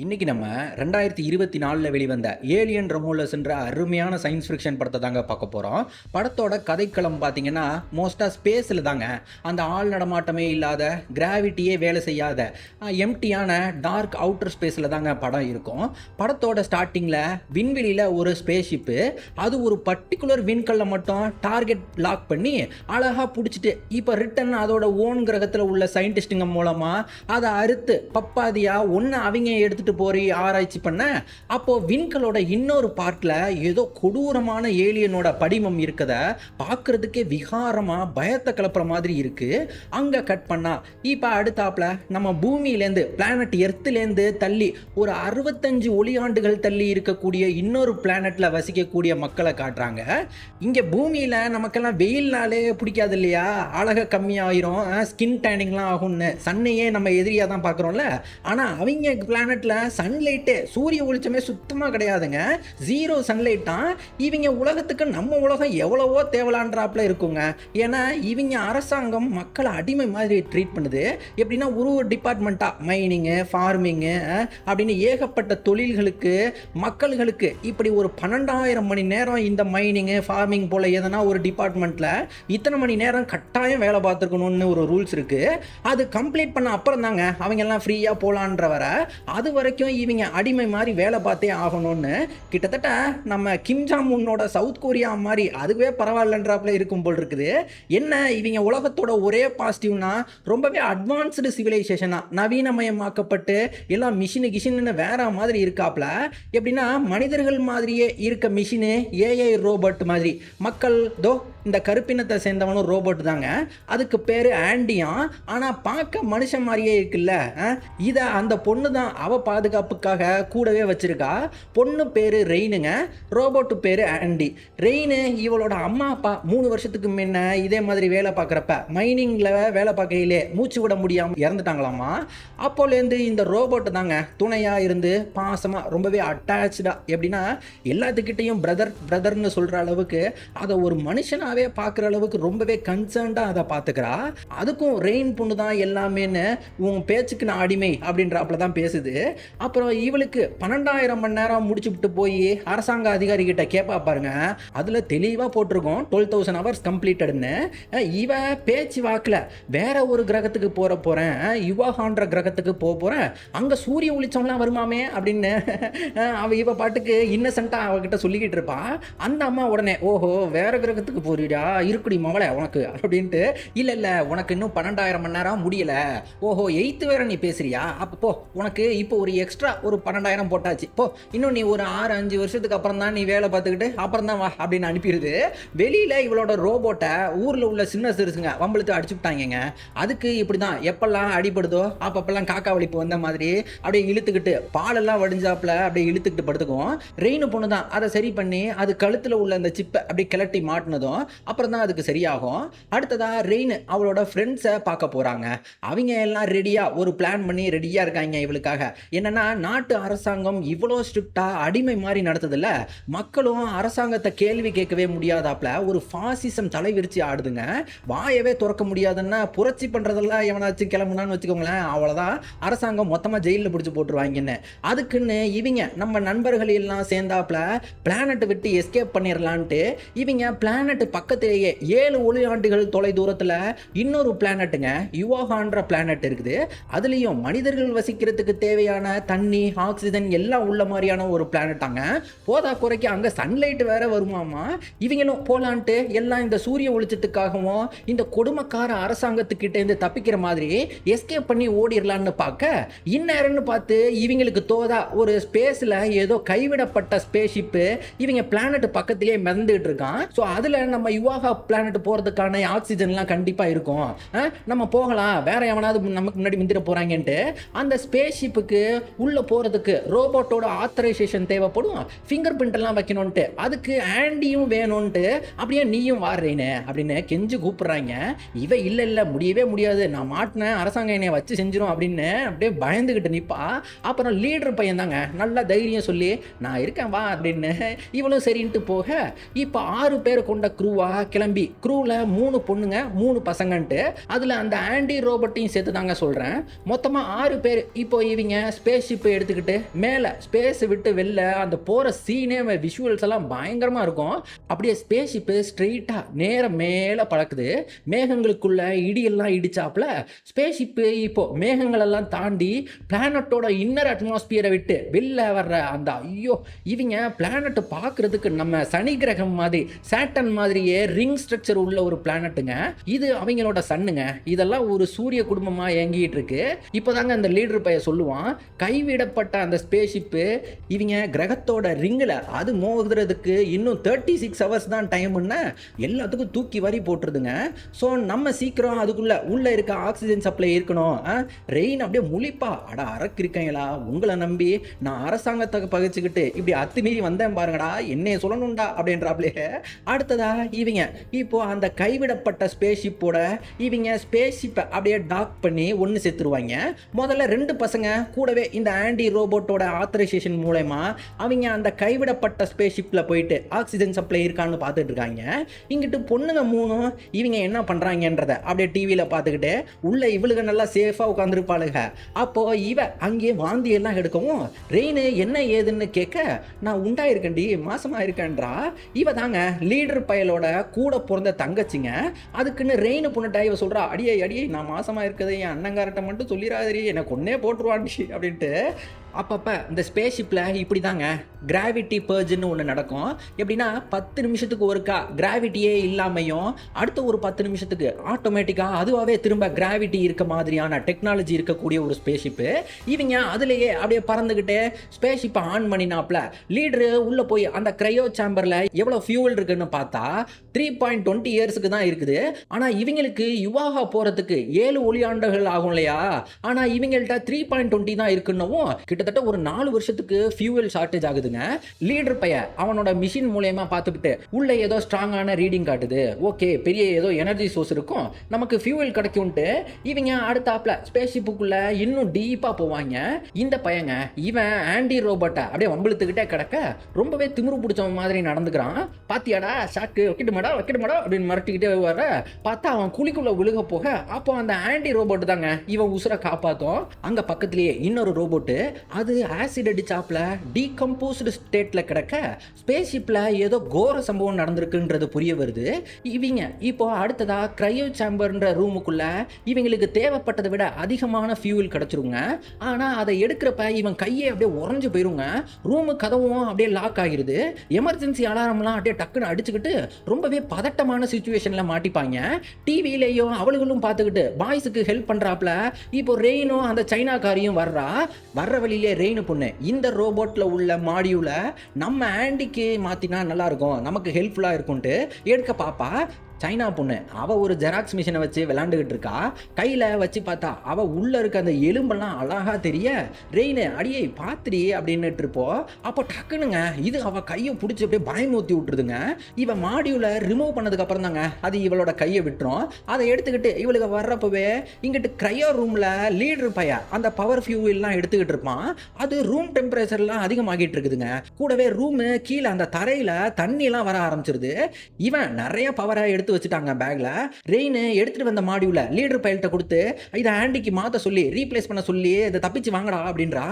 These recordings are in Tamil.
இன்னைக்கு நம்ம 2024 வெளிவந்த ஏலியன் ரொமோலஸ்ன்ற அருமையான சயின்ஸ் ஃபிக்ஷன் படத்தை தாங்க பார்க்க போகிறோம். படத்தோட கதைக்களம் பார்த்தீங்கன்னா மோஸ்ட்டாக ஸ்பேஸில் தாங்க. அந்த ஆள் நடமாட்டமே இல்லாத, கிராவிட்டியே வேலை செய்யாத எம்டியான டார்க் அவுட்டர் ஸ்பேஸில் தாங்க படம் இருக்கும். படத்தோட ஸ்டார்டிங்கில் விண்வெளியில் ஒரு ஸ்பேஸ்ஷிப்பு, அது ஒரு பர்டிகுலர் விண்கல்லை மட்டும் டார்கெட் லாக் பண்ணி அழகாக பிடிச்சிட்டு இப்போ ரிட்டன் அதோட ஓன் கிரகத்தில் உள்ள சயின்டிஸ்ட்டுங்க மூலமாக அதை அறுத்து பப்பாதியாக ஒன்று அவங்க எடுத்துகிட்டு போய் ஆராய்ச்சி பண்ண, அப்போ விண்கலோட இன்னொரு பார்ட்ல ஏதோ கொடூரமான ஏலியனோட படிமம் இருக்கத பார்க்கறதுக்கே விகாரமா பயத்தை கிளப்புற மாதிரி இருக்கு. அங்க கட் பண்ணா இப்ப அடுத்தாப்புல நம்ம பூமியிலேருந்து பிளானட் எர்த்லேருந்து தள்ளி ஒரு 65 ஒளியாண்டுகள் தள்ளி இருக்கக்கூடிய இன்னொரு பிளானட்ல வசிக்கக்கூடிய மக்களை காட்டுறாங்க. இங்க பூமியில நமக்கெல்லாம் வெயில்னாலே பிடிக்காது இல்லையா, அழக கம்மியாயிரும், ஸ்கின் டேனிங்லாம் ஆகும்னு சன்னையே நம்ம எதிரியா தான் பார்க்குறோம்ல. ஆனா அவங்க பிளானட்ல சன்லைட்டு, சூரிய வெளிச்சமே சுத்தமாக கிடையாதுங்க, ஜீரோ சன்லைட் தான். இவங்க உலகத்துக்கு நம்ம உலகம் எவ்வளவோ தேவலான்றாப்புல இருக்குங்க. ஏன்னா இவங்க அரசாங்கம் மக்களை அடிமை மாதிரி ட்ரீட் பண்ணுது. எப்படின்னா ஒரு டிபார்ட்மெண்ட்டாக மைனிங்கு, ஃபார்மிங்கு அப்படின்னு ஏகப்பட்ட தொழில்களுக்கு மக்கள்களுக்கு இப்படி ஒரு 12,000 மணி நேரம் இந்த மைனிங்கு ஃபார்மிங் போல் எதனா ஒரு டிபார்ட்மெண்ட்டில் இத்தனை மணி நேரம் கட்டாயம் வேலை பார்த்துருக்கணும்னு ஒரு ரூல்ஸ் இருக்குது. அது கம்ப்ளீட் பண்ண அப்புறம் தாங்க அவங்க எல்லாம் ஃப்ரீயாக போகலான்ற வர, அது வரைக்கும் இவங்க அடிமை மாதிரி வேலை பார்த்தே ஆகணும்னு கிட்டத்தட்ட நம்ம கிம் ஜாங் உன்னோட சவுத் கொரியா மாதிரி அதுவே பரவாயில்லன்றாப்புல இருக்கும் போல் இருக்குது. என்ன இவங்க உலகத்தோட ஒரே பாசிட்டிவ்னா ரொம்பவே அட்வான்ஸ்டு சிவிலைசேஷனா நவீனமயமாக்கப்பட்டு எல்லாம் மிஷினு வேற மாதிரி இருக்காப்புல. எப்படின்னா மனிதர்கள் மாதிரியே இருக்க மிஷினு, ஏஐ ரோபோட் மாதிரி. மக்கள் தோ இந்த கருப்பினத்தை சேர்ந்தவனும் ரோபோட் தாங்க, அதுக்கு பேர் ஆண்டியா. ஆனால் பார்க்க மனுஷன் மாதிரியே இருக்குல்ல. இதை அந்த பொண்ணு தான் அவ பாதுகாப்புக்காக கூடவே வச்சிருக்கா. பொண்ணு பேர் ரெயினுங்க, ரோபோட்டு பேர் ஆண்டி. ரெயின் இவளோட அம்மா அப்பா 3 வருஷத்துக்கு முன்ன இதே மாதிரி வேலை பார்க்குறப்ப மைனிங்கில் வேலை பார்க்கையிலே மூச்சு விட முடியாமல் இறந்துட்டாங்களாமா. அப்போலேருந்து இந்த ரோபோட்டு தாங்க துணையாக இருந்து பாசமாக ரொம்பவே அட்டாச்சாக, எப்படின்னா எல்லாத்துக்கிட்டையும் பிரதர்னு சொல்கிற அளவுக்கு அதை ஒரு மனுஷனாகவே பார்க்குற அளவுக்கு ரொம்பவே கன்சர்ன்டாக அதை பார்த்துக்கிறா. அதுக்கும் ரெயின் பொண்ணு தான் எல்லாமேன்னு உன் பேச்சுக்கு நான் அடிமை அப்படின்றாப்புல தான் பேசுது. அப்புறம் இவளுக்கு 12,000 மணி நேரம் முடிச்சு விட்டு போய் அரசாங்க அதிகாரி கிட்ட கேட்பா பாருங்க, அதில் தெளிவாக போட்டிருக்கோம் 12,000 ஹவர்ஸ் கம்ப்ளீட்டட்னு. இவ பேச்சு வாக்கில் வேற ஒரு கிரகத்துக்கு போகிறேன், யுவாகான்ற கிரகத்துக்கு போகிறேன், அங்கே சூரிய ஒளிச்சம்லாம் வருமாமே அப்படின்னு இவ பாட்டுக்கு இன்னசென்ட்டாக அவகிட்ட சொல்லிக்கிட்டு இருப்பா. அந்த அம்மா உடனே ஓஹோ வேற கிரகத்துக்கு போறியா, இருக்குடி மவளை உனக்கு அப்படின்ட்டு, இல்லை உனக்கு இன்னும் 12,000 மணி நேரம் முடியல, ஓஹோ 8th வேற நீ பேசுறியா, அப்போ உனக்கு இப்போ ஒரு எக்ஸ்ட்ரா ஒரு 12,000 போட்டாச்சு, போ இன்னும் நீ ஒரு 6-5 வருஷத்துக்கு அப்புறம் தான் நீ வேலை பார்த்துக்கிட்டு அப்புறம் தான் வா அப்படின்னு அனுப்பிடுது. வெளியில் இவளோட ரோபோட்டை ஊரில் உள்ள சின்ன சிறுசுங்க வம்பளுத்து அடிச்சுட்டாங்க. அதுக்கு இப்படி தான் எப்பெல்லாம் அடிப்படுதோ அப்பப்பெல்லாம் காக்கா வலிப்பு வந்த மாதிரி அப்படியே இழுத்துக்கிட்டு பாலெல்லாம் வடிஞ்சாப்புல அப்படியே இழுத்துக்கிட்டு படுத்துக்கும். ரெயின் பொண்ணு தான் அதை சரி பண்ணி அது கழுத்தில் உள்ள அந்த சிப்பை அப்படியே கிளட்டி மாட்டினதும் அப்புறம் தான் அதுக்கு சரியாகும். அடுத்ததாக ரெயின் அவளோட ஃப்ரெண்ட்ஸை பார்க்க போகிறாங்க. அவங்க எல்லாம் ரெடியாக ஒரு பிளான் பண்ணி ரெடியாக இருக்காங்க இவளுக்காக. என்னன்னா நாட்டு அரசாங்கம் இவ்வளோ ஸ்ட்ரிக்டாக அடிமை மாதிரி நடத்துதில்ல, மக்களும் அரசாங்கத்தை கேள்வி கேட்கவே முடியாதாப்புல ஒரு ஃபாசிசம் தலைவிரிச்சு ஆடுதுங்க. வாயவே திறக்க முடியாதுன்னா புரட்சி பண்ணுறதெல்லாம் எவனாச்சும் கிளம்புனான்னு வச்சுக்கோங்களேன், அவ்வளோதான் அரசாங்கம் மொத்தமாக ஜெயிலில் பிடிச்சி போட்டுருவாங்கன்னு. அதுக்குன்னு இவங்க நம்ம நண்பர்கள் எல்லாம் சேர்ந்தாப்புல பிளானட்டை விட்டு எஸ்கேப் பண்ணிடலான்ட்டு இவங்க பிளானட் பக்கத்திலேயே 7 ஒளியாண்டுகள் தொலை தூரத்தில் இன்னொரு பிளானட்டுங்க யுவாகான்ற பிளானட் இருக்குது. அதுலேயும் மனிதர்கள் வசிக்கிறதுக்கு தேவையான தண்ணி, ஆக்சிஜன் எல்லாம் உள்ள மாதிரியான ஒரு பிளானட்டாங்க. போதா குறைக்கு அங்கே சன்லைட் வேற வருமாமா. இவங்களும் போலான்ட்டு எல்லாம் இந்த சூரிய ஒளிச்சத்துக்காகவும் இந்த கொடுமைக்கார அரசாங்கத்துக்கிட்டேருந்து தப்பிக்கிற மாதிரி எஸ்கேப் பண்ணி ஓடிடலான்னு பார்க்க, இந்நேரம்னு பார்த்து இவங்களுக்கு தோதா ஒரு ஸ்பேஸில் ஏதோ கைவிடப்பட்ட ஸ்பேஸ்ஷிப்பு இவங்க பிளானட் பக்கத்திலேயே மிதந்துகிட்டு இருக்கான். ஸோ அதில் நம்ம யுவாகா பிளானட் போகிறதுக்கான ஆக்சிஜன்லாம் கண்டிப்பாக இருக்கும், நம்ம போகலாம், வேற எவனாவது நமக்கு முன்னாடி முந்திர போகிறாங்கன்ட்டு அந்த ஸ்பேஸ்ஷிப்புக்கு உள்ளே போகிறதுக்கு ரோபோட்டோட ஆத்தரைசேஷன் தேவைப்படும், ஃபிங்கர் பிரிண்ட் எல்லாம் வைக்கணும்ன்ட்டு. அதுக்கு ஆண்டியும் வேணும்ன்ட்டு அப்படியே நீயும் வாடுறேன்னு அப்படின்னு கெஞ்சு கூப்பிட்றாங்க. இவ இல்லை முடியவே முடியாது, நான் மாட்டினேன், அரசாங்கம் என்னை வச்சு செஞ்சிடும் அப்படின்னு அப்படியே பயந்துக்கிட்டு நிற்பா. அப்புறம் லீடர் பையன் தாங்க நல்லா தைரியம் சொல்லி நான் இருக்கேன் வா அப்படின்னு இவளும் சரின்ட்டு போக, இப்போ 6 பேர் கொண்ட க்ரூவாக கிளம்பி க்ரூவில் 3 பொண்ணுங்க 3 பசங்கன்ட்டு அதில் அந்த ஆண்டி ரோபோட்டையும் சேர்த்து தாங்க சொல்கிறேன். மொத்தமாக 6 பேர். இப்போ இவங்க ஸ்பேஸ் ஷிப்பை எடுத்துக்கிட்டு மேலே ஸ்பேஸ் விட்டு வெளில அந்த போகிற சீனே விஷுவல்ஸ் எல்லாம் பயங்கரமாக இருக்கும். அப்படியே ஸ்பேஸ் ஷிப்பு ஸ்ட்ரெயிட்டாக நேரம் மேலே பறக்குது. மேகங்களுக்குள்ள இடியெல்லாம் இடிச்சாப்புல ஸ்பேஸ் ஷிப்பு இப்போ மேகங்களெல்லாம் தாண்டி பிளானட்டோட இன்னர் அட்மாஸ்பியரை விட்டு வெளில வர்ற அந்த இவங்க பிளானட்டை பார்க்கறதுக்கு நம்ம சனி கிரகம் மாதிரி சாட்டன் மாதிரியே ரிங் ஸ்ட்ரக்சர் உள்ள ஒரு பிளானட்டுங்க. இது அவங்களோட சன்னுங்க. இதெல்லாம் ஒரு சூரிய குடும்பமாக இயங்கிட்டு இருக்கு. இப்போதாங்க அந்த லீடர் பையன் சொல்லுவான், கைவிடப்பட்ட அந்த ஸ்பேஸ் ஷிப்பு இவங்க கிரகத்தோட ரிங்கில் அது மோதுறதுக்கு இன்னும் 36 ஹவர்ஸ் தான் டைம்னு எல்லாத்துக்கும் தூக்கி வரி போட்டுருதுங்க. ஸோ நம்ம சீக்கிரம் அதுக்குள்ள உள்ள இருக்க ஆக்சிஜன் சப்ளை இருக்கணும். ரெயின் அப்படியே முழிப்பா, அட அரக்கு இருக்கீங்களா, உங்களை நம்பி நான் அரசாங்கத்தை பகிச்சுக்கிட்டு இப்படி அத்துமீறி வந்தேன் பாருங்கடா, என்னைய சொல்லணும்டா அப்படின்றாப்லே. அடுத்ததா இவங்க இப்போ அந்த கைவிடப்பட்ட ஸ்பேஸ் ஷிப்போட இவங்க ஸ்பேஸ் ஷிப்பை அப்படியே டாக் பண்ணி ஒன்று சேர்த்துருவாங்க. முதல்ல 2 பசங்க கூடவே இந்த ஆண்டி ரோபோட்டோட ஆத்தரைசேஷன் மூலமா அவங்க அந்த கைவிடப்பட்ட ஸ்பேஸ் ஷிப்பில் போயிட்டு ஆக்சிஜன் சப்ளை இருக்கான்னு பார்த்துட்டு இருக்காங்க. இங்கிட்டு பொண்ணுங்க 3 இவங்க என்ன பண்ணுறாங்கன்றத அப்படியே டிவியில் பார்த்துக்கிட்டு உள்ள இவளுக்கு நல்லா சேஃபாக உட்காந்துருப்பாளுங்க. அப்போ இவ அங்கேயே வாந்தி எல்லாம் எடுக்கவும் ரெயின் என்ன ஏதுன்னு கேட்க, நான் உண்டாயிருக்கேன்டி, மாசமாக இருக்கேன்றா. இவ தாங்க லீடர் பயலோட கூட பிறந்த தங்கச்சிங்க. அதுக்குன்னு ரெயின் பொண்ணுட்டா இவ சொல்கிறா, அடியே அடியே நான் மாசமாக இருக்கிறது என் அண்ணங்கார்ட்ட மட்டும் சொல்லிடாதீ, எனக்கு ஒன்னே போட்டுருவாண்டி அப்படின்ட்டு. அப்பப்போ இந்த ஸ்பேஸ் ஷிப்பில் இப்படி தாங்க கிராவிட்டி பர்ஜுன்னு ஒன்று நடக்கும். எப்படின்னா 10 நிமிஷத்துக்கு ஒருக்கா கிராவிட்டியே இல்லாமையும் அடுத்த ஒரு 10 நிமிஷத்துக்கு ஆட்டோமேட்டிக்காக அதுவாகவே திரும்ப கிராவிட்டி இருக்க மாதிரியான டெக்னாலஜி இருக்கக்கூடிய ஒரு ஸ்பேஸ் ஷிப்பு. இவங்க அதுலேயே அப்படியே பறந்துக்கிட்டே ஸ்பேஸ் ஷிப்பை ஆன் பண்ணினாப்புல லீடரு உள்ளே போய் அந்த க்ரையோ சேம்பரில் எவ்வளோ ஃபியூவல் இருக்குன்னு பார்த்தா 3.20 இயர்ஸுக்கு தான் இருக்குது. ஆனால் இவங்களுக்கு யுவாகா போகிறதுக்கு 7 ஒளியாண்டுகள் ஆகும் இல்லையா. ஆனால் இவங்கள்ட்ட 3.20 தான் இருக்குன்னவும் கிட்டத்தட்ட ஒரு 4 வருஷத்துக்கு ஃபியூவல் ஷார்ட்டேஜ் ஆகுதுங்க. லீடர் பையன் அவனோட மிஷின் மூலமா பார்த்துக்கிட்டு உள்ள ஏதோ ஸ்ட்ராங்கான ரீடிங் காட்டுது, ஓகே பெரிய ஏதோ எனர்ஜி சோர்ஸ் இருக்கும், நமக்கு ஃபியூவல் கிடைக்கும்ட்டு இவங்க அடுத்தாப்புல ஸ்பேஸ் ஷிப்புக்குள்ள இன்னும் டீப்பா போவாங்க. இந்த பையங்க இவன் ஆண்டி ரோபோட்டை அப்படியே வம்பிழுத்துக்கிட்டே கிடக்க ரொம்பவே திமிரு பிடிச்சவன் மாதிரி நடந்துக்கிறான். பாத்தியாடா ஷாக்கு வைக்கட்டுமாடா அப்படின்னு மிரட்டிக்கிட்டே வர பார்த்தா அவன் குழிக்குள்ள விழுக போக அப்போ அந்த ஆண்டி ரோபோட் தாங்க இவன் உசுரை காப்பாத்தும். அங்க பக்கத்திலேயே இன்னொரு ரோபோட்டு அது ஆசிட் அடிச்சாப்ல டீகம்போஸ்டு ஸ்டேட்ல கிடக்க ஸ்பேஸ் ஷிப்ல ஏதோ கோர சம்பவம் நடந்திருக்குன்றது புரிய வருது. இவங்க இப்போ அடுத்ததா கிரையோ சேம்பர்ன்ற ரூமுக்குள்ள இவங்களுக்கு தேவைப்பட்டதை விட அதிகமான ஃபியூல் கிடைச்சிருங்க. ஆனா அதை எடுக்கிறப்ப இவன் கையை அப்படியே உறைஞ்சு போயிருங்க. ரூமு கதவும் அப்படியே லாக் ஆகிருது. எமர்ஜென்சி அலாரம்லாம் அப்படியே டக்குன்னு அடிச்சுக்கிட்டு ரொம்பவே பதட்டமான சிச்சுவேஷன்ல மாட்டிப்பாங்க. டிவிலையும் அவளுகளும் பார்த்துக்கிட்டு பாய்ஸுக்கு ஹெல்ப் பண்றாப்ல இப்போ ரெயினும் அந்த சைனாக்காரியும் வர்ற வழியிலே ரெயின் பொண்ணு இந்த ரோபோட்ல உள்ள மாடியூல நம்ம ஆண்டிக்கு மாத்தினா நல்லா இருக்கும், நமக்கு ஹெல்ப்ஃபுல்லா இருக்கும்ட்டு எடுக்க பாப்பா. சைனா பொண்ணு அவ ஒரு ஜெராக்ஸ் மிஷினை வச்சு விளாண்டுக்கிட்டு இருக்கா. கையில் வச்சு பார்த்தா அவ உள்ள இருக்க அந்த எலும்பெல்லாம் அழகா தெரிய ரெயின் அடியே பாத்திரி அப்படின்னுட்டு இருப்போம். அப்போ டக்குனுங்க இது அவ கையை பிடிச்சி அப்படியே பயமூத்தி விட்டுருதுங்க. இவ மாடியூல ரிமூவ் பண்ணதுக்கு அப்புறம் தாங்க அது இவளோட கையை விட்டுரும். அதை எடுத்துக்கிட்டு இவளுக்கு வர்றப்பவே இங்கிட்டு கிரையோ ரூம்ல லீடர் பையன் அந்த பவர் ஃபியூவெல்லாம் எடுத்துக்கிட்டு இருப்பான். அது ரூம் டெம்பரேச்சர்லாம் அதிகமாகிட்டு இருக்குதுங்க. கூடவே ரூமு கீழே அந்த தரையில தண்ணி எல்லாம் வர ஆரம்பிச்சிருது. இவன் நிறைய பவரை எடுத்து வச்சுட்டாங்க பேக்ல. ரெயின் எடுத்துட்டு வந்த மாடியூல லீடர் பையல்கிட்ட கொடுத்து இதை ஆண்டிக்கு மாத்த சொல்லி ரீப்ளேஸ் பண்ண சொல்லி இதை தப்பிச்சு வாங்கடா அப்படின்றா.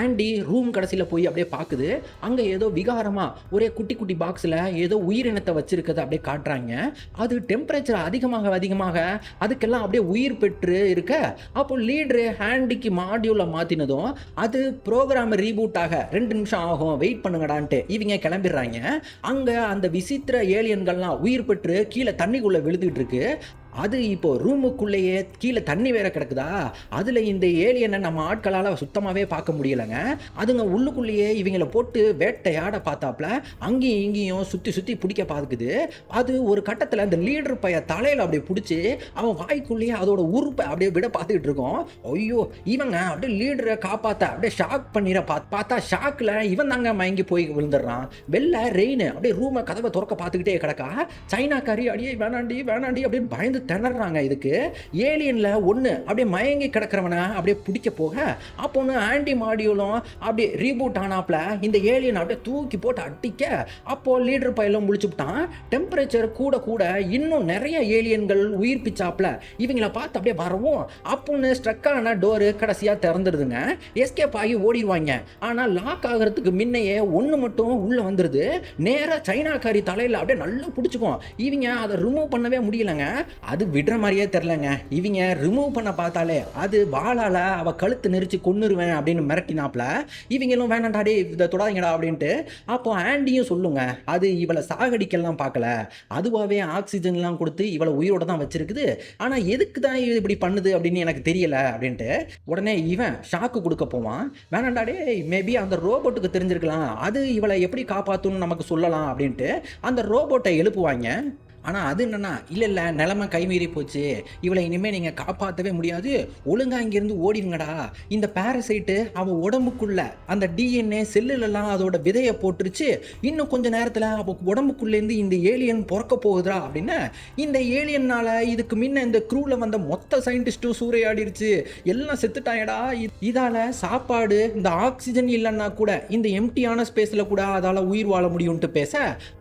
ஆண்டி ரூம் கடைசியில் போய் அப்படியே பார்க்குது. அங்கே ஏதோ விகாரமா ஒரே குட்டி குட்டி பாக்ஸில் ஏதோ உயிரினத்தை வச்சிருக்கிறத அப்படியே காட்டுறாங்க. அது டெம்பரேச்சர் அதிகமாக அதுக்கெல்லாம் அப்படியே உயிர் பெற்று இருக்க அப்போ லீடரு ஆண்டிக்கு மாடியூல மாத்தினதும் அது ப்ரோக்ராம் ரீபூட் ஆக 2 நிமிஷம் ஆகும், வெயிட் பண்ணுங்கடான்ட்டு இவங்க கிளம்பிடுறாங்க. அங்கே அந்த விசித்திர ஏலியன்கள்லாம் உயிர் பெற்று கீழே தண்ணிக்குள்ள விழுந்துட்டு இருக்கு. அது இப்போ ரூமுக்குள்ளேயே கீழே தண்ணி வேற கிடக்குதா. அதில் இந்த ஏலியனை நம்ம ஆட்களால் சுத்தமாகவே பார்க்க முடியலைங்க. அதுங்க உள்ளுக்குள்ளேயே இவங்களை போட்டு வேட்டையாட பார்த்தாப்புல அங்கேயும் இங்கேயும் சுற்றி பிடிக்க பார்க்குது. அது ஒரு கட்டத்தில் அந்த லீடர் பைய தலையில் அப்படியே பிடிச்சி அவன் வாய்க்குள்ளேயே அதோட உறுப்பை அப்படியே விட பார்த்துக்கிட்டு இருக்கோம். ஐயோ இவங்க அப்படியே லீடரை காப்பாற்ற அப்படியே ஷாக் பண்ணிட பார்த்தா ஷாக்கில் இவன் தாங்க மயங்கி போய் விழுந்துடுறான். வெளில ரெயின் அப்படியே ரூமை கதவை திறக்க பார்த்துக்கிட்டே கிடக்கா. சைனாக்காரி அடியே வேணாண்டி அப்படின்னு பயந்து திணறாங்க. இதுக்கு ஏலியன்ல ஒன்று அப்படியே மயங்கி கிடக்கிறவனை அப்படியே பிடிக்க போக அப்போன்னு ஆன்டி மாடியூலும் அப்படியே ரீபூட் ஆனாப்ல இந்த ஏலியன் அப்படியே தூக்கி போட்டு அடிக்க அப்போ லீடர் பையலும் முடிச்சுட்டான். டெம்பரேச்சர் கூட கூட இன்னும் நிறைய ஏலியன்கள் உயிர் பிச்சாப்ல இவங்கள பார்த்து அப்படியே வரவும் அப்போன்னு ஸ்ட்ரக்கான டோரு கடைசியாக திறந்துடுதுங்க. எஸ்கேப் ஆகி ஓடிடுவாங்க. ஆனால் லாக் ஆகிறதுக்கு முன்னையே ஒன்று மட்டும் உள்ளே வந்துடுது. நேராக சைனாக்காரி தலையில் அப்படியே நல்லா பிடிச்சிக்கும். இவங்க அதை ரிமூவ் பண்ணவே முடியலங்க. அது விடுற மாதிரியே தெரிலங்க. இவங்க ரிமூவ் பண்ண பார்த்தாலே அது வாளால அவ கழுத்து நெரிச்சு கொன்னுருவேன் அப்படின்னு மிரட்டினாப்ல இவங்களும் வேணாண்டாடே இதை தொடாதீங்கடா அப்படின்ட்டு. அப்போ ஆண்டியும் சொல்லுங்க, அது இவளை சாகடிக்கலாம் பார்க்கல, அதுவாகவே ஆக்சிஜன்லாம் கொடுத்து இவளை உயிரோட தான் வச்சிருக்குது. ஆனால் எதுக்கு தான் இது இப்படி பண்ணுது அப்படின்னு எனக்கு தெரியல அப்படின்ட்டு. உடனே இவன் ஷாக்கு கொடுக்க போவான். வேணாண்டாடே மேபி அந்த ரோபோட்டுக்கு தெரிஞ்சிருக்கலாம், அது இவளை எப்படி காப்பாற்றுன்னு நமக்கு சொல்லலாம் அப்படின்ட்டு அந்த ரோபோட்டை எழுப்புவாங்க. ஆனால் அது என்னென்னா இல்லை நிலமை கைமீறி போச்சு, இவளை இனிமேல் நீங்கள் காப்பாற்றவே முடியாது, ஒழுங்காக இங்கேருந்து ஓடிடுங்கடா. இந்த பேரசைட்டு அவள் உடம்புக்குள்ள அந்த டிஎன்ஏ செல்லுலலாம் அதோட விதையை போட்டுருச்சு. இன்னும் கொஞ்சம் நேரத்தில் அவள் உடம்புக்குள்ளேருந்து இந்த ஏலியன் பிறக்க போகுதுடா அப்படின்னு. இந்த ஏலியனால் இதுக்கு முன்ன இந்த க்ரூவில் வந்த மொத்த சயின்டிஸ்ட்டும் சூறையாடிருச்சு, எல்லாம் செத்துட்டாயடா. இதால் சாப்பாடு இந்த ஆக்சிஜன் இல்லைன்னா கூட இந்த எம்டியான ஸ்பேஸில் கூட அதால் உயிர் வாழ முடியும்ட்டு பேச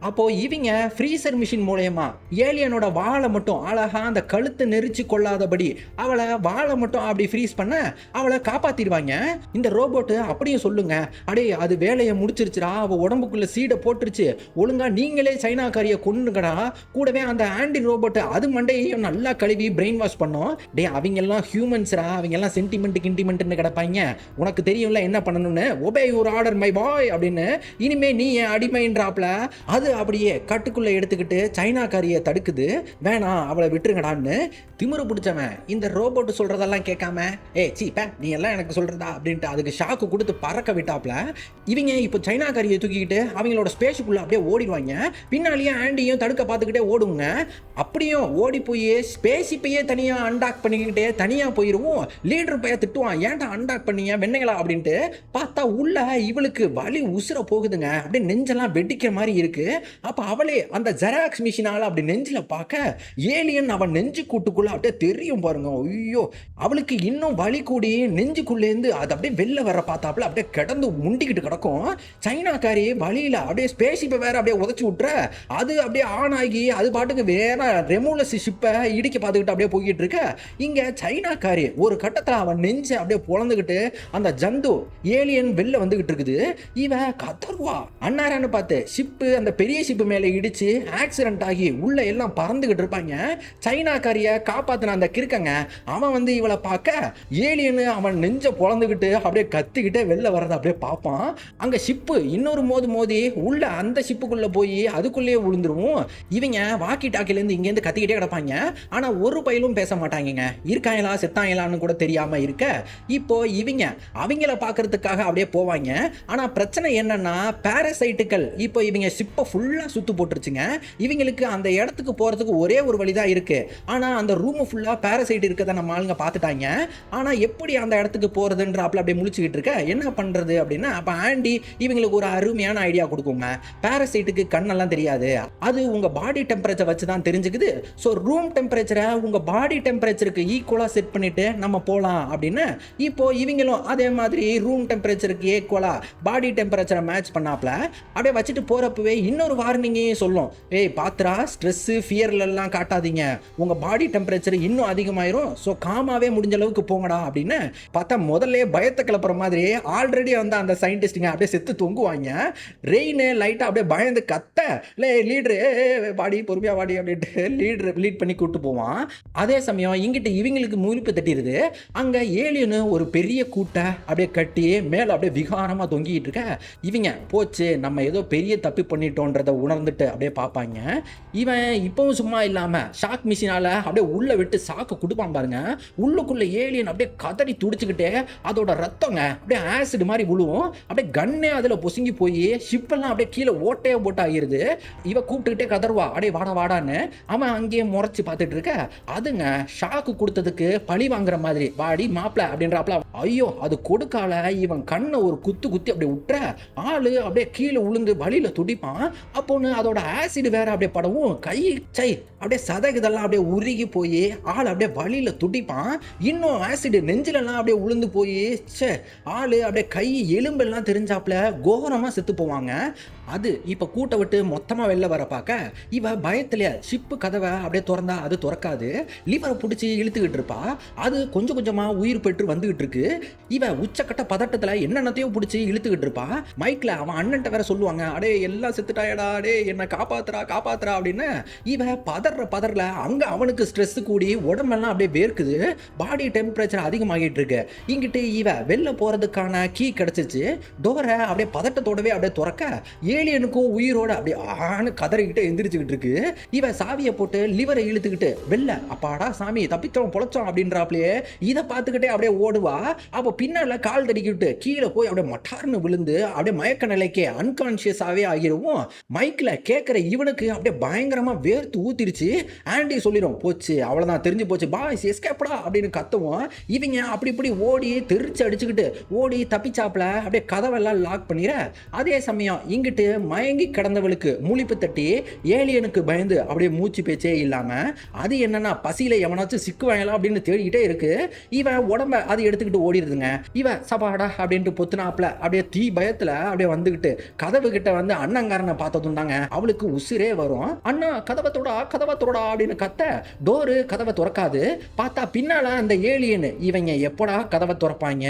அப்போது இவங்க ஃப்ரீசர் மிஷின் மூலயமா ஏலியனோட வாழை மட்டும் அழகா அந்த கழுத்தை நெரிச்சு கொள்ளாதபடி அவளை வாழை மட்டும் அப்படி ஃப்ரீஸ் பண்ண அவளை காப்பாத்திடுவாங்க. இந்த ரோபோட்டு அப்படியே சொல்லுங்க, அடே அது வேலையை முடிச்சிருச்சுடா, அவ உடம்புக்குள்ள சீடை போட்டுருச்சு, ஒழுங்கா நீங்களே சைனாக்காரிய கொன்னுங்கடா. கூடவே அந்த ஆன்டி ரோபோட்டு அது மண்டையையும் நல்லா கழுவி பிரெயின் வாஷ் பண்ணோம். டே அவங்க எல்லாம் ஹியூமன்ஸ்ரா, அவங்க எல்லாம் சென்டிமெண்ட்னு கிடப்பாங்க, உனக்கு தெரியும்ல என்ன பண்ணணும்னு, obey your order my boy அப்படின்னு. இனிமே நீ என் அடிமைன்றாப்ல அது அப்படியே கட்டுக்குள்ள எடுத்துக்கிட்டு சைனாக்காரிய தடுக்குது. வேணாம் அவளை விட்டுருங்கடான்னு திமிரு பிடிச்சவன் இந்த ரோபோட் சொல்றதெல்லாம் கேட்காம சீப்ப நீ எல்லாம் எனக்கு சொல்றதா அப்படின்ட்டு அதுக்கு ஷாக்கு கொடுத்து பறக்க விட்டாப்ல. இவங்க இப்போ சைனாக்காரியை தூக்கிக்கிட்டு அவங்களோட ஸ்பேஸுக்குள்ள அப்படியே ஓடிடுவாங்க. பின்னாலேயே ஆண்டியும் தடுக்க பார்த்துக்கிட்டே ஓடுங்க. அப்படியும் ஓடி போய் ஸ்பேஸிப்பையே தனியாக அன்டாக் பண்ணிக்கிட்டே தனியாக போயிடுவோம். லீடர் பைய திட்டுவான், ஏன்டா அன்டாக் பண்ணீங்க வெண்ணைகளா அப்படின்ட்டு. பார்த்தா உள்ள இவளுக்கு வலி உசுர போகுதுங்க, அப்படியே நெஞ்செல்லாம் வெடிக்கிற மாதிரி இருக்கு. அப்போ அவளே அந்த ஜெராக்ஸ் மிஷினால அப்படி நெஞ்சில பார்க்க ஏலியன் அவன் நெஞ்சு கூட்டுக்குள்ள அப்படியே தெரியும் பாருங்க. ஐயோ அவளுக்கு இன்னும் வலி கூடி நெஞ்சுக்குள்ளேருந்து அது அப்படியே வெளில வர பார்த்தாப்புல அப்படியே கிடந்து முண்டிக்கிட்டு கிடக்கும். சைனாக்காரி வழியில அப்படியே ஸ்பேஸிப்பை வேற அப்படியே உதச்சி விட்டுற அது அப்படியே ஆன் ஆகி அது பாட்டுக்கு வேற ரெமூலஸ் ஷிப்பை இடிக்க பார்த்துக்கிட்டு அப்படியே போய்கிட்டு இருக்க. இங்க சைனாக்காரி ஒரு கட்டத்தில் அவன் நெஞ்சை அப்படியே பொழந்துக்கிட்டு அந்த ஜந்து ஏலியன் வெளில வந்துகிட்டு இருக்குது. இவன் கதர்வா அண்ணாரான்னு பார்த்து ஷிப்பு அந்த பெரிய ஷிப்பு மேலே இடிச்சு ஆக்சிடென்ட் ஆகி உள்ள எல்லாம் பறந்துகிட்டு இருப்பாங்க. சைனாக்காரிய காப்பாத்தின அந்த கிறுக்கங்க அவன் வந்து இவளை பார்க்க ஏலியனு அவன் நெஞ்ச பொழந்துக்கிட்டு அப்படியே கத்திக்கிட்டே வெளில வர்றதை அப்படியே பார்ப்பான். அங்க ஷிப்பு இன்னொரு மோதி உள்ள அந்த ஷிப்புக்குள்ள போய் அதுக்குள்ளேயே விழுந்துருவோம். இவங்க வாக்கி டாக்கிலேருந்து இங்கேருந்து கத்திக்கிட்டே கிடப்பாங்க. ஆனா ஒரு பயிலும் பேச மாட்டாங்க, இருக்காங்களா செத்தாங்களான்னு கூட தெரியாம இருக்க. இப்போ இவங்க அவங்கள பார்க்கறதுக்காக அப்படியே போவாங்க. ஆனா பிரச்சனை என்னன்னா பாராசைட்டுகள் இப்போ இவங்க ஷிப்பை ஃபுல்லா சுத்து போட்டுருச்சுங்க. இவங்களுக்கு அந்த இடத்துக்கு போறதுக்கு ஒரே ஒரு வழிதான் இருக்கு. ஆனா அந்த ரூம் ஃபுல்லா பாராசைட் இருக்கதை நம்ம ஆளுங்க பார்த்துட்டாங்க. ஆனா எப்படி அந்த இடத்துக்கு போறதுன்றாப்ல அப்படியே முழிச்சுக்கிட்டு இருக்க என்ன பண்றது அப்படின்னா அப்ப ஆண்டி இவங்களுக்கு ஒரு அருமையான ஐடியா கொடுக்குங்க. பாராசைட்டுக்கு கண்ணெல்லாம் தெரியாது, அது உங்க பாடி டெம்பரேச்சர் வச்சு தான் தெரிஞ்சுக்குது. ஸோ ரூம் டெம்பரேச்சரை உங்க பாடி டெம்பரேச்சருக்கு ஈக்குவலா செட் பண்ணிட்டு நம்ம போகலாம் அப்படின்னு. இப்போ இவங்களும் அதே மாதிரி ரூம் டெம்பரேச்சருக்கு ஈக்குவலா பாடி டெம்பரேச்சரை மேட்ச் பண்ணாப்ல அப்படியே வச்சுட்டு போறப்பவே இன்னொரு வார்னிங்கையும் சொல்லும், பாத்ரா ஸ்ட்ரெஸ்ஸு ஃபியர்லாம் காட்டாதீங்க, உங்கள் பாடி டெம்பரேச்சர் இன்னும் அதிகமாயிரும், ஸோ காமாவே முடிஞ்ச அளவுக்கு போங்கடா அப்படின்னு. பார்த்தா முதல்ல பயத்தை கிளப்புற மாதிரி ஆல்ரெடி வந்து அந்த சயின்டிஸ்ட்டுங்க அப்படியே செத்து தொங்குவாங்க. ரெயின் லைட்டாக அப்படியே பயந்து கத்த லீடரு பாடி பொறுமையாக வாடி அப்படின்ட்டு லீட் பண்ணி கூப்பிட்டு போவான். அதே சமயம் இங்கிட்ட இவங்களுக்கு முழிப்பு தட்டிடுது. அங்கே ஏலியனு ஒரு பெரிய கூட்டை அப்படியே கட்டி மேலே அப்படியே விகாரமாக தொங்கிட்டு இருக்க. இவங்க போச்சு நம்ம ஏதோ பெரிய தப்பு பண்ணிட்டோன்றதை உணர்ந்துட்டு அப்படியே பார்ப்பாங்க. இவன் இப்பவும் சும்மா இல்லாம ஷாக் மிஷினால அப்படியே உள்ள விட்டு சாக்கு கொடுப்பான் பாருங்க. உள்ளுக்குள்ள ஏலியன் அப்படியே கதறி துடிச்சுக்கிட்டே அதோட ரத்தங்க அப்படியே ஆசிட் மாதிரி விழுவும். அப்படியே கண்ணே அதுல பொசுங்கி போய் ஷிப்பெல்லாம் அப்படியே கீழே ஓட்டையே போட்டு ஆகிருது. இவ கூப்பிட்டுக்கிட்டே கதறுவா, அப்படியே வாடா வாடான்னு. அவன் அங்கேயே முறைச்சு பார்த்துட்டு இருக்க. அதுங்க ஷாக்கு கொடுத்ததுக்கு பழி வாங்குற மாதிரி வாடி மாப்பிள அப்படின்றாப்ல. ஐயோ அது கொடுக்கால இவன் கண்ணை ஒரு குத்தி அப்படியே விட்டுற ஆளு அப்படியே கீழே உளுந்து வழியில துடிப்பான். அப்போன்னு அதோட ஆசிட் வேற அப்படியே படவும் கை சை அப்படியே சதகுதெல்லாம் அப்படியே உருகி போய் ஆள் அப்படியே வழியில துடிப்பான். இன்னும் ஆசிட் நெஞ்சிலெல்லாம் அப்படியே உளுந்து போய் ஆளு அப்படியே கை எலும்பெல்லாம் தெரிஞ்சாப்புல கோரமா செத்து போவாங்க. அது இப்ப கூட்ட விட்டு மொத்தமா வெளில வர பார்க்க இவ பயத்துல ஷிப்பு கதவை அப்படியே திறந்தா அது திறக்காது. லிவரை பிடிச்சி இழுத்துக்கிட்டு இருப்பா. அது கொஞ்சம் கொஞ்சமா உயிர் பெற்று வந்துகிட்டு இருக்கு. இவ உச்சக்கட்ட பதட்டத்துல என்னென்னத்தையும் பிடிச்சி இழுத்துக்கிட்டு இருப்பா. மைக்ல அவன் அண்ணன்ட்ட வேற சொல்லுவாங்க, அடே எல்லாம் செத்துட்டாயடா, அடே என்ன காப்பாத்துறா காப்பாத்துறா அப்படின்னு. இவ பதறல அங்க அவனுக்கு ஸ்ட்ரெஸ் கூடி உடம்பெல்லாம் அப்படியே வேர்க்குது. பாடி டெம்பரேச்சர் அதிகமாகிட்டு இருக்கு. இங்கிட்டு இவ வெளில போறதுக்கான கீ கிடைச்சிச்சு. டோரை அப்படியே பதட்டத்தோடவே அப்படியே திறக்க ஏலியனுக்கும் உயிரோட அப்படியே ஆன்னு கதறிக்கிட்டு எந்திரிச்சுக்கிட்டு இருக்கு. இவன் சாவியை போட்டு லிவரை இழுத்துக்கிட்டு வெளில அப்பாடா சாமி தப்பிச்சோம் பொழைச்சோம் அப்படின்றாப்லையே இதை பார்த்துக்கிட்டே அப்படியே ஓடுவா. அப்போ பின்னால கால் தடிக்கிட்டு கீழே போய் அப்படியே மட்டார்னு விழுந்து அப்படியே மயக்க நிலைக்கே அன்கான்சியஸாவே ஆகிருவும். மைக்ல கேட்குற இவனுக்கு அப்படியே பயங்கரமா வேர்த்து ஊத்திருச்சு. ஆண்டி சொல்லிடும், போச்சு அவ்வளோதான் தெரிஞ்சு போச்சு பாய்ஸ் எஸ்கேப்டா அப்படின்னு கத்துவோம். இவங்க அப்படி இப்படி ஓடி தெரிச்சு அடிச்சுக்கிட்டு ஓடி தப்பிச்சாப்ல அப்படியே கதவெல்லாம் லாக் பண்ணிடுற. அதே சமயம் இங்கிட்டு மயங்கி கிடந்தவளுக்கு முழிப்பு தட்டி ஏலியனுக்கு பயந்து அப்படியே மூச்சு பேச்சே இல்லாம அது என்னன்னா பசியில எவனாச்சும் சிக்குவாங்களா அப்படின்னு தேடிக்கிட்டே இருக்கு. இவன் உடம்ப அது எடுத்துக்கிட்டு ஓடிடுதுங்க. இவன் சபாடா அப்படின்ட்டு பொத்துனாப்ல அப்படியே தீ பயத்துல அப்படியே வந்துகிட்டு கதவு கிட்ட வந்து அண்ணங்காரனை பார்த்ததும் தாங்க அவளுக்கு உசிரே வரும். அண்ணா கதவை தொடா அப்படின்னு கத்த டோரு கதவை திறக்காது. பார்த்தா பின்னால அந்த ஏலியன் இவங்க எப்படா கதவை திறப்பாங்க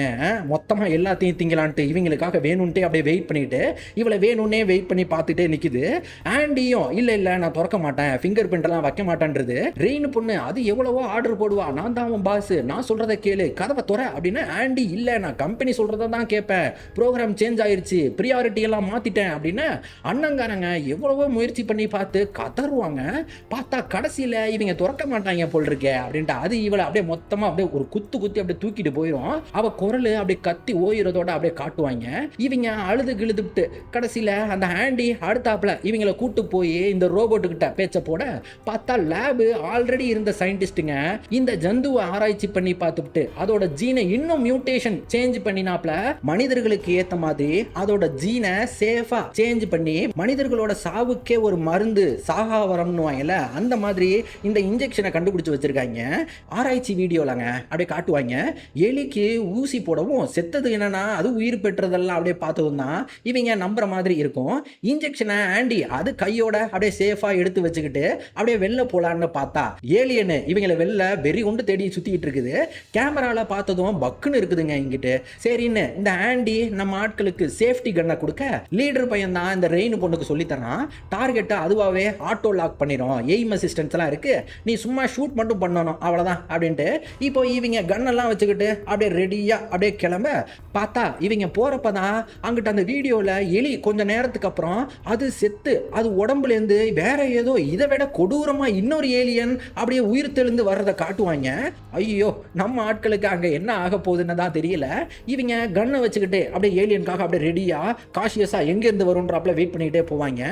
மொத்தமா எல்லாத்தையும் திங்கலான்ட்டு இவங்களுக்காக வேணும்ட்டே அப்படியே வெயிட் பண்ணிட்டு இவளை வேணும்னே வெயிட் பண்ணி பார்த்துட்டே நிக்குது. ஆண்டியும் இல்ல நான் திறக்க மாட்டேன், ஃபிங்கர் பிரிண்ட் எல்லாம் வைக்க மாட்டேன்றது. ரெயின் பொண்ணு அது எவ்வளவோ ஆர்டர் போடுவா, நான் தான் உன் பாஸ், நான் சொல்றதை கேளு கதவை துற அப்படின்னு. ஆண்டி இல்ல நான் கம்பெனி சொல்றதை தான் கேட்பேன், ப்ரோக்ராம் சேஞ்ச் ஆயிருச்சு, ப்ரியாரிட்டி எல்லாம் மாத்திட்டேன் அப்படின்னு. அண்ணங்காரங்க எவ்வளவோ முயற்சி பண்ணி பார்த்து கதறுவாங்க. பார்த்தா கடைசியில இவங்க திறக்க மாட்டாங்க போல் இருக்கே அப்படின்ட்டு அது இவளை அப்படியே மொத்தமா அப்படியே ஒரு குத்தி அப்படியே தூக்கிட்டு போயிடும். அவ குரல் அப்படியே கத்தி ஓயிறதோட அப்படியே காட்டுவாங்க. இவங்க அழுது கிழுதுட்டு கடைசியில அந்த ஆண்டி அடுத்தாப்புல இவங்களை கூட்டு போய் இந்த ரோபோட்டு கிட்ட பேச்ச போட பார்த்தா லேபு ஆல்ரெடி இருந்த சயின்டிஸ்டுங்க இந்த ஜந்துவை ஆராய்ச்சி பண்ணி பார்த்துட்டு அதோட ஜீனை இன்னும் மியூட்டேஷன் சேஞ்ச் பண்ணினாப்ல மனிதர்களுக்கு ஏத்த மாதிரி அதோட ஜீனை சேஃபா சேஞ்ச் பண்ணி மனிதர்களோட சாவுக்கே ஒரு மருந்து சாகாவரம்னு வாங்கல அந்த மாதிரி இந்த இன்ஜெக்ஷனை கண்டுபிடிச்சு வச்சிருக்காங்க. ஆராய்ச்சி வீடியோலாங்க அப்படியே காட்டுவாங்க. எலிக்கு ஊசி போடவும் செத்தது என்னன்னா அது உயிர் பெற்றதெல்லாம் அப்படியே பார்த்ததும் தான் இவங்க நம்புற மாதிரி இருக்கும். இன்ஜெக்ஷனை ஆண்டி அது கையோட அப்படியே சேஃபா எடுத்து வச்சுக்கிட்டு அப்படியே வெளில போலான்னு பார்த்தா ஏலியன் இவங்களை வெளில வெறி கொண்டு தேடி சுத்திட்டு இருக்குது. கேமரால பார்த்ததும் பக்குன்னு இருக்குதுங்க இங்கிட்டு. சரின்னு இந்த ஆண்டி நம்ம ஆட்களுக்கு சேஃப்டி கன்னை கொடுக்க லீடர் பையன் தான் இந்த ரெயின் பொண்ணுக்கு சொல்லித்தரான். டார்கெட்டை அதுவாகவே ஆட்டோ லாக் பண்ணிடும், எய்ம் அசிஸ்டன்ஸ் எல்லாம் இருக்கு, நீ சும்மா ஷூட் மட்டும் பண்ணணும் அவ்வளோதான் அப்படின்ட்டு. இப்போ இவங்க கன்னெல்லாம் வச்சுக்கிட்டு அப்படியே ரெடியா அப்படியே கிளம்ப பார்த்தா இவங்க போறப்பதான் அங்கிட்ட அந்த வீடியோல எலி கொஞ்ச நேரத்துக்கு அப்புறம் அது செத்து அது உடம்புல இருந்து வேற ஏதோ இதை விட கொடூரமா இன்னொரு ஏலியன் அப்படியே உயிர் தெளிந்து வர்றதை காட்டுவாங்க. ஐயோ நம்ம ஆட்களுக்கு அங்க என்ன ஆக போகுதுன்னு தான் தெரியல. இவங்க கன்னை வச்சுக்கிட்டு அப்படியே ஏலியனுக்காக அப்படியே ரெடியா காஷியஸா எங்க இருந்து வரும்ன்றாப்ல வெயிட் பண்ணிக்கிட்டே போவாங்க.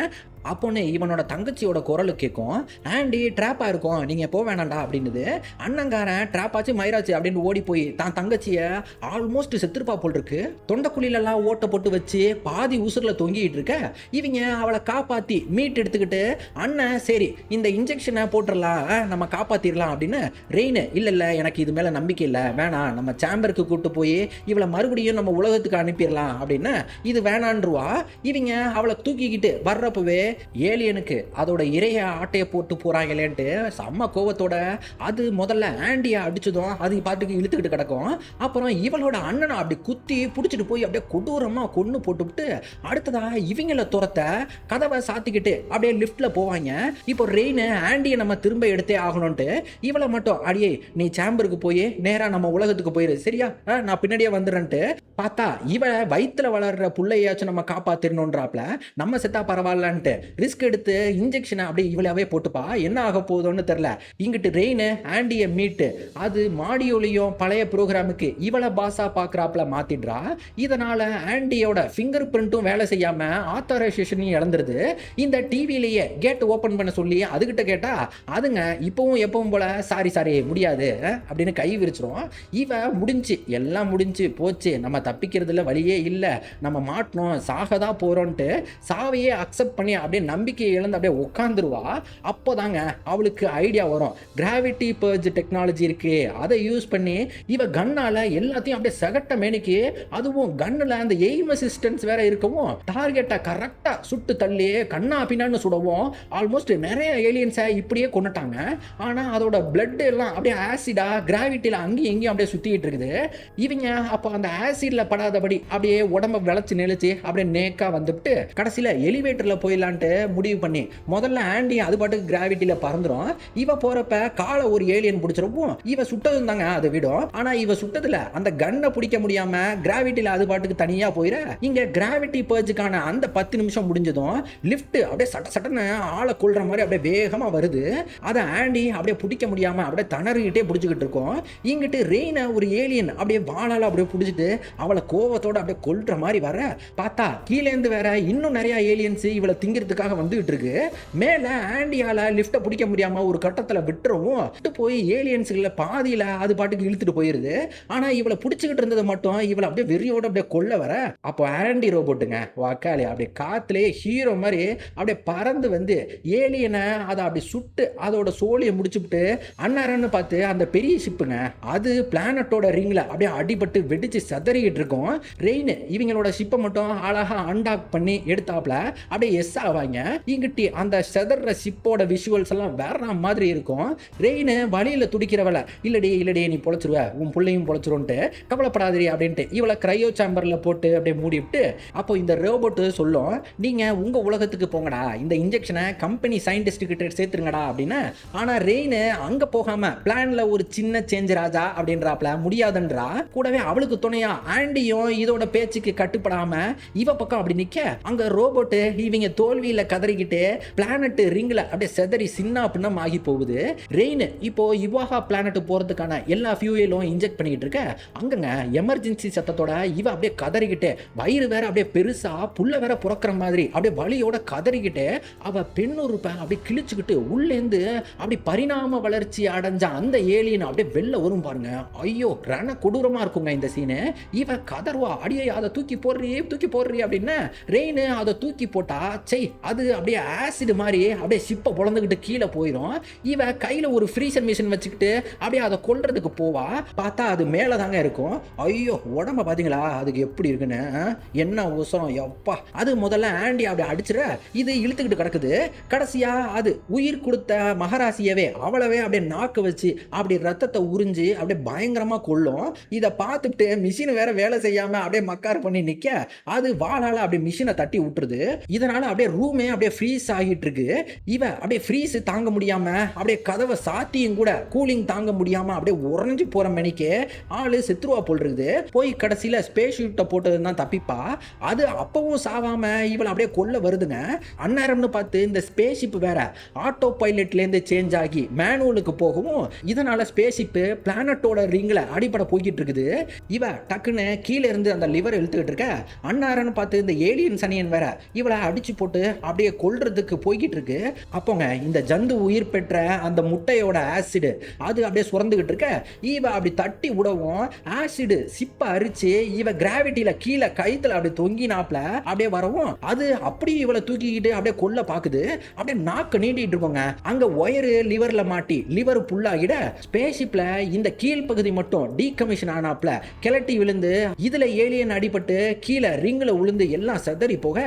அப்போன்னு இவனோட தங்கச்சியோட குரலு கேட்கும், ஆண்டி ட்ராப்பா இருக்கும் நீங்க போக வேணாண்டா அப்படின்னுது. அண்ணங்காரன் ட்ராப்பாச்சு மயிராச்சு அப்படின்னு ஓடி போய் தான் தங்கச்சிய ஆல்மோஸ்ட் செத்துருப்பா போல் இருக்கு, தொண்டைக்குழியிலலாம் ஓட்ட போட்டு வச்சு பாதி உசுர்ல தொங்கிட்டு இருக்க. இவங்க அவளை காப்பாத்தி மீட் எடுத்துக்கிட்டு அண்ணன் சரி இந்த இன்ஜெக்ஷனை போட்டுடலாம் நம்ம காப்பாத்திரலாம் அப்படின்னு. ரெயின் இல்ல எனக்கு இது மேல நம்பிக்கை இல்லை, வேணாம் நம்ம சேம்பருக்கு கூட்டு போய் இவளை மறுபடியும் நம்ம உலகத்துக்கு அனுப்பிடலாம் அப்படின்னு. இது வேணான்றுவா. இவங்க அவளை தூக்கிக்கிட்டு வர்றப்பவே ஏலியனுக்கு அதோட இறைய ஆட்டைய போட்டு போறாங்களேன்ட்டு செம்ம கோவத்தோட அது முதல்ல ஆண்டியா அடிச்சதும் அது பாட்டுக்கு இழுத்துக்கிட்டு கிடக்கும். அப்புறம் இவளோட அண்ணனை அப்படி குத்தி பிடிச்சிட்டு போய் அப்படியே கொடூரமா கொன்னு போட்டுவிட்டு அடுத்ததா இவங்கள துரத்த கதவை சாத்திக்கிட்டு அப்படியே லிஃப்ட்ல போவாங்க. இப்போ ரெயின் ஆண்டியை நம்ம திரும்ப எடுத்தே ஆகணும்ட்டு இவளை மட்டும் அடியே நீ சேம்பருக்கு போய் நேரா நம்ம உலகத்துக்கு போயிரு சரியா, நான் பின்னாடியே வந்துடுறேன்ட்டு. பார்த்தா இவ வயிற்றுல வளர்ற புள்ளையாச்சும் நம்ம காப்பாத்திரணும்ன்றாப்ல. நம்ம செத்தா பரவாயில்லன்ட்டு ரிஸ்க் எடுத்து இன்ஜெக்ஷனை அப்படியே இவளாவே போட்டுப்பா. என்ன ஆக போகுதுன்னு தெரியல. இங்கிட்டு ரெயின் ஆண்டிய மீட்டு அது மாடியோலையும் பழைய ப்ரோக்ராமுக்கு இவளை பாஸா பார்க்குறாப்ல மாத்திடுறா. இதனால ஆண்டியோட ஃபிங்கர் பிரிண்ட்டும் வேலை செய்யாம ஆத்தரைசேஷனையும் இழந்துருது. இந்த டிவிலேயே கேட் ஓப்பன் பண்ண சொல்லி அதுகிட்ட கேட்டா அதுங்க இப்பவும் எப்பவும் போல சாரி முடியாது அப்படின்னு கை விரிச்சிரும். இவ முடிஞ்சு எல்லாம் முடிஞ்சு போச்சு, நம்ம தப்பிக்கிறதுல வழியே இல்லை, நம்ம மாட்டணும் சாகதான் போறோன்ட்டு சாவையே அக்செப்ட் பண்ணி அப்படியே அப்படியே நம்பிக்கையை இழந்து அப்படியே உட்காந்துருவா. அப்போதாங்க அவளுக்கு ஐடியா வரும். கிராவிட்டி பர்ஜ் டெக்னாலஜி இருக்கு, அதை யூஸ் பண்ணி இவ கன்னால எல்லாத்தையும் அப்படியே சகட்ட மேனிக்கு, அதுவும் கன்னுல அந்த எய்ம் அசிஸ்டன்ஸ் வேற இருக்கவும் டார்கெட்டை கரெக்டா சுட்டு தள்ளி கண்ணா பின்னான்னு சுடவும் ஆல்மோஸ்ட் நிறைய ஏலியன்ஸை இப்படியே கொண்டுட்டாங்க. ஆனா அதோட பிளட் எல்லாம் அப்படியே ஆசிடா கிராவிட்டியில அங்கேயும் எங்கேயும் அப்படியே சுத்திட்டு இருக்குது. இவங்க அப்போ அந்த ஆசிட்ல படாதபடி அப்படியே உடம்ப விளைச்சு நெளிச்சு அப்படியே நேக்கா வந்துட்டு கடைசியில எலிவேட்டர்ல போயிடலான்ட்டு முடிவு பண்ணி முதல்ல ஆண்டி அது பாட்டுக்கு கிராவிட்டியில பறந்துரும். இவ போறப்ப காலை ஒரு ஏலியன் பிடிச்சிருப்போம். இவ சுட்டதும் தாங்க அதை விடும். ஆனா இவ சுட்டதுல அந்த கன்னை பிடிக்க முடியாம கிராவிட்டியில அது பாட்டுக்கு தனியா போயிட, இங்க கிராவிட்டி பர்ஜுக்கான அந்த 10 நிமிஷம் முடிஞ்சதும் லிஃப்ட் அப்படியே சட்ட சட்டன்னு ஆளை கொள்ற மாதிரி அப்படியே வேகமா வருது. அதை ஆண்டி அப்படியே பிடிக்க முடியாம அப்படியே தணறிக்கிட்டே பிடிச்சிக்கிட்டு இருக்கோம். இங்கிட்டு ரெயினை ஒரு ஏலியன் அப்படியே வாழால அப்படியே பிடிச்சிட்டு அவளை கோவத்தோட அப்படியே கொல்ற மாதிரி வர பார்த்தா கீழேந்து வேற இன்னும் நிறைய ஏலியன்ஸ் இவளை திங்கிறதுக்காக வந்துகிட்டு இருக்கு. மேல ஆண்டியால லிஃப்ட்டை பிடிக்க முடியாம ஒரு கட்டத்துல விட்டுறவும் போய் ஏலியன்ஸ்ல பாதியில அது பாட்டுக்கு இழுத்துட்டு போயிருது. ஆனா இவளை பிடிச்சிக்கிட்டு இருந்தது மட்டும் இவளை அப்படியே வெறியோட அப்படியே கொல்ல வர, அப்போ ஆண்டி ரோபோட்டுங்க வாக்காளி அப்படியே காத்துலயே ஹீரோ மாதிரி அப்படியே பறந்து வந்து ஏலியனை அதை அப்படி சுட்டு அதோட சோழியை முடிச்சுட்டு அண்ணாரன்னு பார்த்து அந்த பெரிய ஷிப்புங்க அது பிளானட்டோட ரிங்ல அப்படியே அடிபட்டு வெடிச்சு சதறிக்கிட்டு இருக்கும். ரெயின் இவங்களோட ஷிப்பை மட்டும் அழகா அன்டாக் பண்ணி எடுத்தாப்ல அப்படியே எஸ் ஆவாங்க. இங்கிட்டி அந்த செதற ஷிப்போட விஷுவல்ஸ் எல்லாம் வேற மாதிரி இருக்கும். ரெயின் வழியில துடிக்கிறவள இல்லடி இல்லடி நீ பொழைச்சிருவ, உன் பிள்ளையும் பொழைச்சிரும்ட்டு கவலைப்படாதீ அப்படின்ட்டு இவளை கிரையோ சாம்பர்ல போட்டு அப்படியே மூடிவிட்டு, அப்போ இந்த ரோபோட் சொல்லும், நீங்க உங்க உலகத்துக்கு போங்கடா, இந்த இன்ஜெக்ஷனை கம்பெனி சயின்டிஸ்ட் கிட்ட சேர்த்துருங்கடா அப்படின்னு. ஆனா ரெயின் அங்க போகாம பிளான்ல ஒரு சின்ன சேஞ்ச் ராஜா அப்படின்றாப்ல முடியாதுன்றா. கூடவே அவளுக்கு துணையா ஆண்டியும் இதோட பேச்சுக்கு கட்டுப்படாம இவ பக்கம் அப்படி நிக்க, அங்க ரோபோட் இவங்க தோல்வியில கதறிக்கிட்டு பிளானட் ரிங்ல அப்படியே செதறி சின்ன பின்னம் ஆகி போகுது. ரெயின் இப்போ இவாகா பிளானட் போறதுக்கான எல்லா ஃபியூயலும் இன்ஜெக்ட் பண்ணிக்கிட்டு இருக்க, அங்கங்க எமர்ஜென்சி சத்தத்தோட இவ அப்படியே கதறிக்கிட்டு வயிறு வேற அப்படியே பெருசா புல்ல வேற புறக்கிற மாதிரி அப்படியே வலியோட கதறிக்கிட்டு அவ பெண்ணுறுப்ப அப்படியே கிழிச்சுக்கிட்டு உள்ளேந்து அப்படி பரிணாம வளர்ச்சி அடைஞ்ச அந்த ஏலியன் அப்படியே வெளில வரும் பாருங்க. ஐயோ ரண கொடூரமா இருக்குங்க இந்த சீனு. இவ கதர்வா அடியே அதை தூக்கி போடுறி அப்படின்னு. ரெயின் அதை தூக்கி போட்டா அது அப்படியே ஆசிட் மாதிரி அப்படியே ஷிப்பை பொழந்துக்கிட்டு கீழே போயிடும். இவ கையில ஒரு ஃப்ரீசர் மிஷின் வச்சுக்கிட்டு அப்படியே அதை கொல்றதுக்கு போவா. பார்த்தா அது மேலே தாங்க இருக்கும். ஐயோ உடம்ப பாத்தீங்களா அதுக்கு எப்படி இருக்குன்னு, என்ன உசரம் எப்பா. அது முதல்ல ஆண்டி அப்படியே அடிச்சிட இது இழுத்துக்கிட்டு கிடக்குது. கடைசியா அது உயிர் கொடுத்த மகராசியவே அவளவே அப்படியே நாக்கு வச்சு அப்படி ரத்தத்தை உறிஞ்சு அப்படியே பயங்கரமா கொல்லும். இதை பார்த்துட்டு மிஷின் வேற வேலை செய்யாம அப்படியே மக்கார் பண்ணி நிக்க, அது வாழால அப்படியே மிஷினை தட்டி விட்டுருது. இதனால அப்படியே ரூமே அப்படியே ஃப்ரீஸ் ஆகிட்டு இருக்கு. இவ அப்படியே ஃப்ரீஸ் தாங்க முடியாம அப்படியே கதவை சாத்தியும் கூட கூலிங் தாங்க முடியாம அப்படியே உறைஞ்சு போற மணிக்கு ஆளு செத்துருவா போல் இருக்குது. போய் கடைசியில ஸ்பேஸ் ஷூட்டை போட்டது தான் தப்பிப்பா. அது அப்பவும் சாவாம இவளை அப்படியே கொல்ல வருதுங்க. அந்நேரம்னு பார்த்து இந்த ஸ்பேஸ் ஷிப் வேற ஆட்டோ பைலட்ல இருந்து சேஞ்ச் ஆகி மேனுவலுக்கு போகவும், இதனால ஸ்பேஸ் ஷிப் பிளானட்டோட ரிங்ல அடிபட போய்கிட்டு இருக்குது. இவ டக்குன்னு கீழே இருந்து அந்த லிவர் இழுத்துக்கிட்டு இருக்க, அந்நேரம்னு பார்த்து இந்த ஏலியன் சனியன் வேற இவளை அடிச்சு போட்டு அப்படியே கொல்றதுக்கு போய்கிட்டு இருக்கு. அப்போங்க இந்த ஜந்து உயிர் பெற்ற அந்த முட்டையோட ஆசிட் அது அப்படியே சுரந்துகிட்டு இருக்க, இவ அப்படி தட்டி விடவும் ஆசிட் சிப்ப அரிச்சு இவ கிராவிட்டியில கீழே கைத்துல அப்படி தொங்கினாப்ல அப்படியே வரவும், அது அப்படியே இவளை தூக்கிக்கிட்டு அப்படியே கொல்ல பாக்குது. அப்படியே நாக்கு நீட்டிட்டு இருக்கோங்க. அங்க ஒயரு லிவர்ல மாட்டி லிவர் புல்லாகிட ஸ்பேஸ்ஷிப்ல இந்த கீழ்ப்பகுதி மட்டும் டீகமிஷன் ஆனாப்ல கிளட்டி விழுந்து இதுல ஏலியன் அடிபட்டு கீழே ரிங்ல விழுந்து எல்லாம் செதறி போக,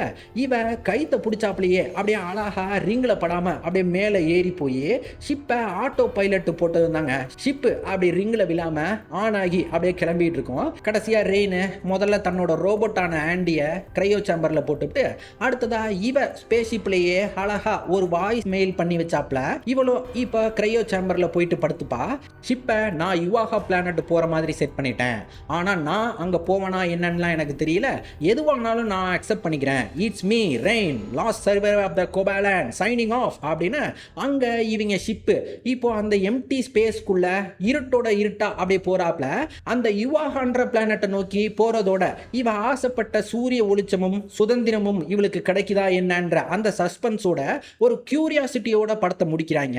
இவ கைத்த பிடிச்சாப்லயே அப்படியே அழகா ரிங்ல படாம அப்படியே மேல ஏறி போய் ஷிப்பை ஆட்டோ பைலட் போட்டது தாங்க. ஷிப்பு அப்படி ரிங்ல விழாம ஆன் ஆகி அப்படியே கிளம்பிட்டு இருக்கும். கடைசியா ரெயின் முதல்ல தன்னோட ரோபோட்டான ஆண்டிய கிரையோ சாம்பர்ல போட்டுட்டு அடுத்ததா இவ ஸ்பேஸ் ஷிப்லயே அழகா ஒரு வாய்ஸ் மெயில் பண்ணி வச்சாப்ல. இவளும் இப்ப கிரையோ சாம்பர்ல போயிட்டு படுத்துப்பா. ஷிப்பை நான் யுவாகா பிளானட் போற மாதிரி செட் பண்ணிட்டேன். ஆனா நான் அங்க போவனா என்னன்னு எனக்கு தெரியல. எதுவானாலும் நான் அக்செப்ட் பண்ணிக்கிறேன். It's me rain last server of the Gopalan signing off அப்படின்னு அங்க இவங்க ஷிப்பு இப்போ அந்த எம்டி ஸ்பேஸ்க்குள்ள இருட்டோட இருட்டா அப்படியே போறாப்ல. அந்த யுவாகான்ற பிளானட்டை நோக்கி போறதோட இவ ஆசைப்பட்ட சூரிய ஒளிச்சமும் சுதந்திரமும் இவளுக்கு கிடைக்குதா என்னன்ற அந்த சஸ்பென்ஸோட ஒரு கியூரியாசிட்டியோட படத்தை முடிக்கிறாங்க.